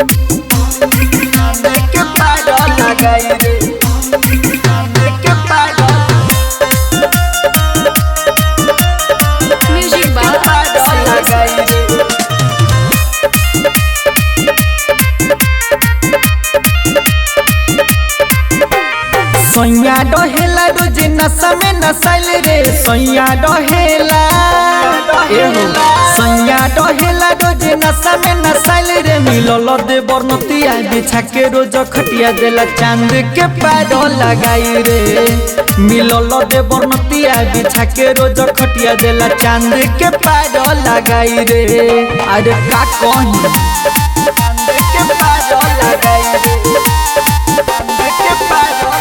के पागल लगाई रे के पागल म्यूजिक बाय पागल लगाई रे सैया डहेला रोज नशा में नसाइल रे सैया डहेला सैया डहेला रोज नशा में नसाइल रे मिलल दे बरनतिया बिछा के रोज खटिया देला चांद के पागल लगाई रे मिलल दे बरनतिया बिछा के रोज खटिया देला चांद के पागल लगाई रे अरे का कही चांद के पागल लगाई रे के पागल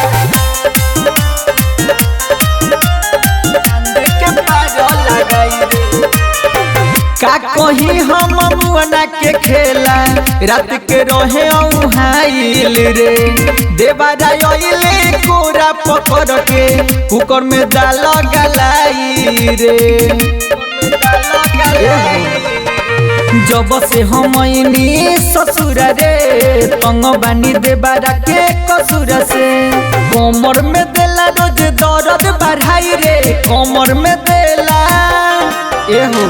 का कही हम मुअना के खेला रात के रहे औहाइल रे देवारा आइले कोरा पकड़ के कुकर में दाल गलाई रे जब से हम आइनी ससुर रे तंग बानी देवारा के कसुर से कमर में देला रोज दर्द बढ़ाई रे कमर में देला एहो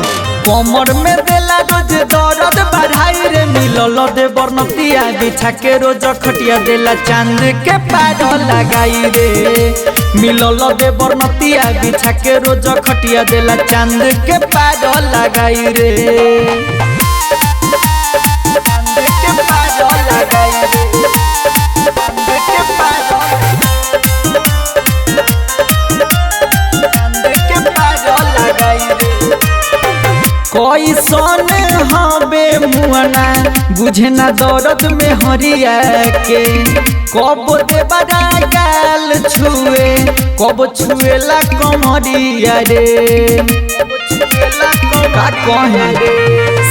कमर में देला रोज दर्द बढ़ाई रे मिलल दे बरनतिया बिछा के रोज खटिया देला चांद के पागल लगाई रे मिलल दे बरनतिया बिछा के रोज खटिया देला चांद के पागल लगाई रे चांद के पागल लगाई रे चांद के पागल चांद के पागल लगाई रे कैसन हबे मुअना बुझे ना दर्द में हरिया के कब देवरा गाल छुए कब छुएला कमरिया रे का कहे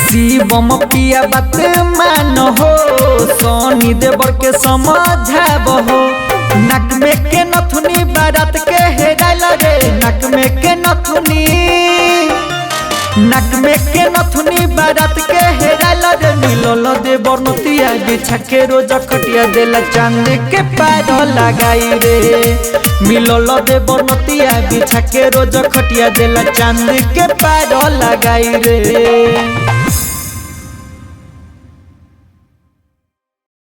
शिवम पिया बात मान हो सोनी देवर के समझाब हो नक में के नथुनी बारात के हेराइल रे नक में के नथुनी बारात के हेराइल रे मिलल दे बरनतिया बिछा के रोज खटिया देला चांद के पागल लगाई रे मिलल दे बरनतिया बिछा के रोज खटिया देला चांद के पागल लगाई रे।